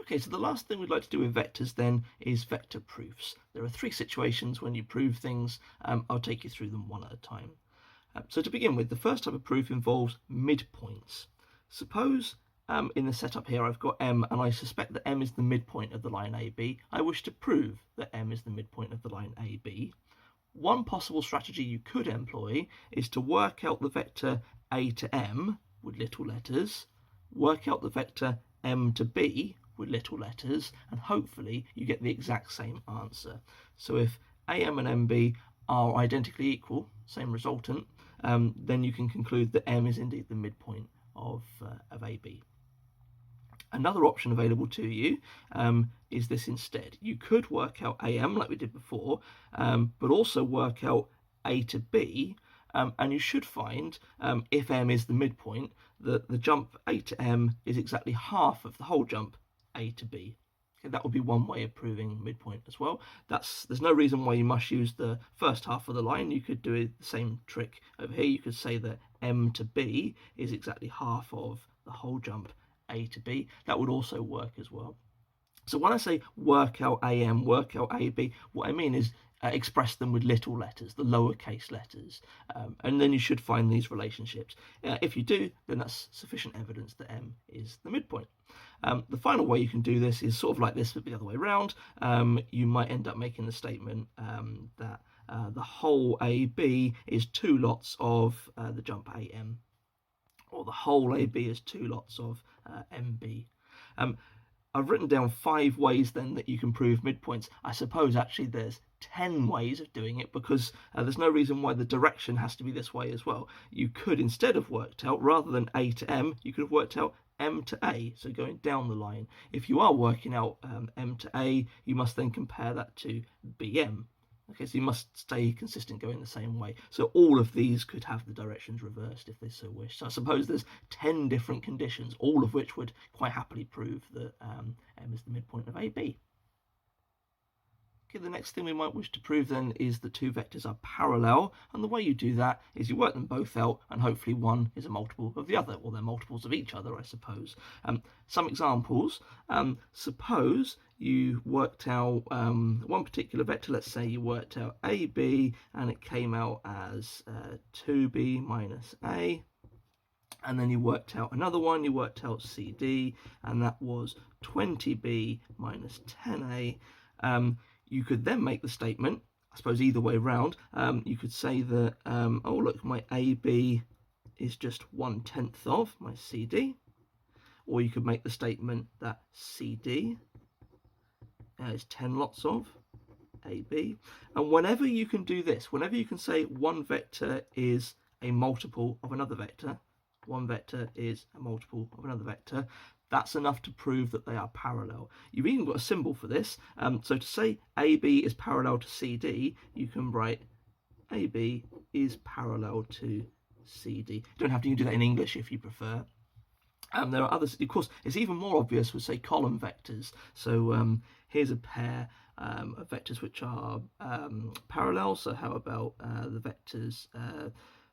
Okay, so the last thing we'd like to do with vectors then is vector proofs. There are three situations when you prove things. I'll take you through them one at a time. So to begin with, the first type of proof involves midpoints. Suppose in the setup here I've got M and I suspect that M is the midpoint of the line AB. I wish to prove that M is the midpoint of the line AB. One possible strategy you could employ is to work out the vector A to M with little letters, work out the vector M to B with little letters, and hopefully you get the exact same answer. So if AM and MB are identically equal, same resultant, then you can conclude that M is indeed the midpoint of AB. Another option available to you is this instead. You could work out AM like we did before, but also work out A to B, and you should find, if M is the midpoint, that the jump A to M is exactly half of the whole jump A to B. Okay, that would be one way of proving midpoint as well. There's no reason why you must use the first half of the line. You could do the same trick over here. You could say that M to B is exactly half of the whole jump A to B. That would also work as well. So when I say work out AM, work out AB, what I mean is express them with little letters, the lowercase letters, and then you should find these relationships. If you do, then that's sufficient evidence that M is the midpoint. The final way you can do this is sort of like this, but the other way around. You might end up making the statement that the whole AB is two lots of the jump AM, or the whole AB is two lots of MB. I've written down 5 ways then that you can prove midpoints. I suppose actually there's 10 ways of doing it, because there's no reason why the direction has to be this way as well. You could instead have worked out, rather than A to M, you could have worked out M to A, so going down the line. If you are working out M to A, you must then compare that to BM. Okay, so you must stay consistent going the same way. So all of these could have the directions reversed if they so wish. So I suppose there's 10 different conditions, all of which would quite happily prove that M is the midpoint of AB. Okay, the next thing we might wish to prove then is the two vectors are parallel, and the way you do that is you work them both out, and hopefully one is a multiple of the other, or they're multiples of each other, I suppose. Some examples. Suppose you worked out one particular vector. Let's say you worked out AB and it came out as 2B minus A, and then you worked out another one, you worked out CD, and that was 20B minus 10A. You could then make the statement, I suppose either way round, you could say that, oh look, my AB is just 1/10 of my CD, or you could make the statement that CD is 10 lots of AB. And whenever you can do this, whenever you can say one vector is a multiple of another vector, one vector is a multiple of another vector, that's enough to prove that they are parallel. You've even got a symbol for this. So to say AB is parallel to CD, you can write AB is parallel to CD. You don't have to do that in English if you prefer. There are others. Of course, it's even more obvious with, say, column vectors. So here's a pair of vectors which are parallel. So how about the vectors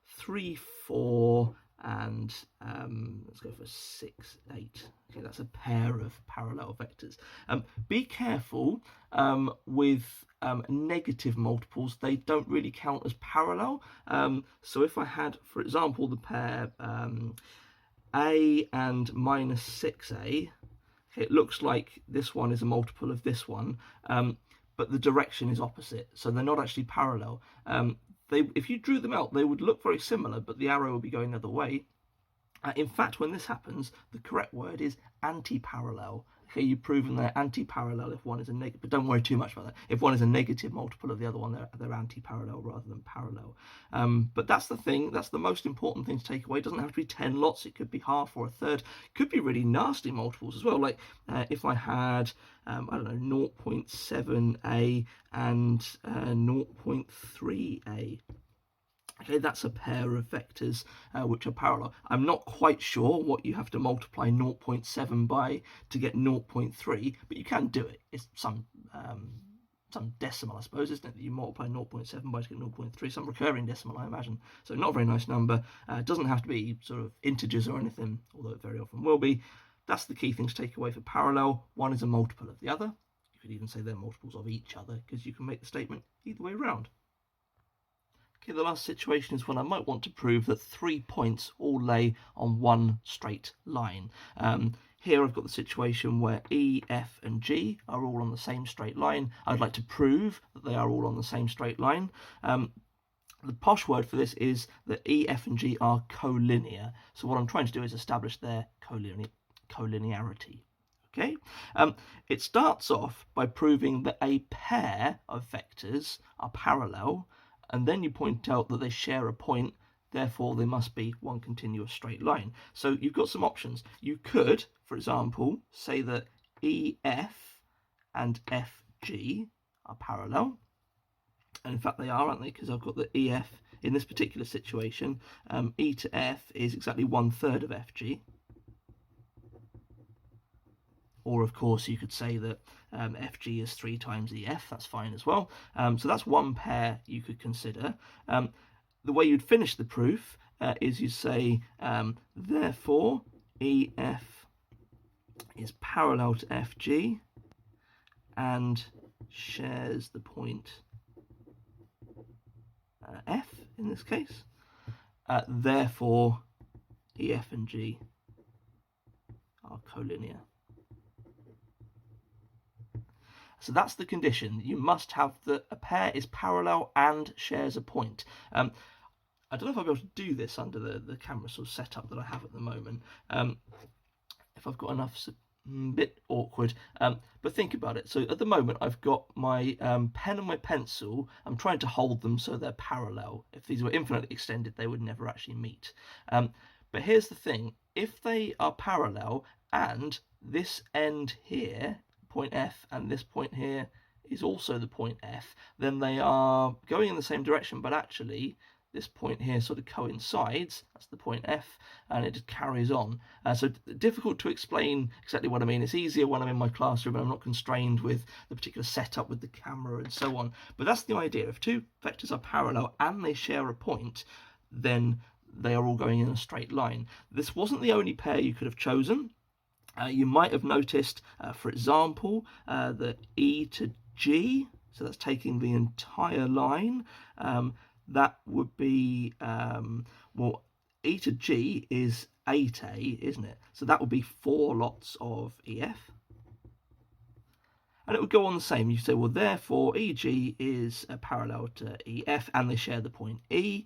3, 4, and let's go for 6, 8. Okay, that's a pair of parallel vectors. Be careful with negative multiples. They don't really count as parallel. So if I had, for example, the pair A and minus 6A, okay, it looks like this one is a multiple of this one, but the direction is opposite, so they're not actually parallel. If you drew them out, they would look very similar, but the arrow will be going the other way. In fact, when this happens, the correct word is anti-parallel. Okay, you've proven they're anti-parallel if one is a negative, but don't worry too much about that. If one is a negative multiple of the other one, they're anti-parallel rather than parallel. But that's the thing, that's the most important thing to take away. It doesn't have to be 10 lots, it could be half or a third. It could be really nasty multiples as well, like if I had, I don't know, 0.7a and 0.3a. Okay, that's a pair of vectors which are parallel. I'm not quite sure what you have to multiply 0.7 by to get 0.3, but you can do it. It's some decimal, I suppose, isn't it, that you multiply 0.7 by to get 0.3, some recurring decimal, I imagine. So not a very nice number. It doesn't have to be sort of integers or anything, although it very often will be. That's the key thing to take away for parallel. One is a multiple of the other. You could even say they're multiples of each other, because you can make the statement either way around. Okay, the last situation is when I might want to prove that 3 points all lay on one straight line. Here I've got the situation where E, F and G are all on the same straight line. I'd like to prove that they are all on the same straight line. The posh word for this is that E, F and G are collinear. So what I'm trying to do is establish their collinearity. Okay, it starts off by proving that a pair of vectors are parallel, and then you point out that they share a point, therefore they must be one continuous straight line. So you've got some options. You could, for example, say that EF and FG are parallel, and in fact they are, aren't they? Because I've got the EF in this particular situation. E to F is exactly 1/3 of FG. Or of course you could say that FG is 3 times EF, that's fine as well. So that's one pair you could consider. The way you'd finish the proof is you say, therefore EF is parallel to FG and shares the point F in this case. Therefore EF and G are collinear. So that's the condition. You must have that a pair is parallel and shares a point. I don't know if I'll be able to do this under the camera sort of setup that I have at the moment. If I've got enough, it's a bit awkward. But think about it. So at the moment I've got my pen and my pencil. I'm trying to hold them so they're parallel. If these were infinitely extended, they would never actually meet. But here's the thing. If they are parallel and this end here, point F, and this point here is also the point F, then they are going in the same direction, but actually this point here sort of coincides. That's the point F, and it just carries on. So difficult to explain exactly what I mean. It's easier when I'm in my classroom and I'm not constrained with the particular setup with the camera and so on. But that's the idea. If two vectors are parallel and they share a point, then they are all going in a straight line. This wasn't the only pair you could have chosen. You might have noticed, for example, that E to G, so that's taking the entire line, that would be, well, E to G is 8A, isn't it? So that would be 4 lots of EF. And it would go on the same. You say, well, therefore, EG is parallel to EF, and they share the point E.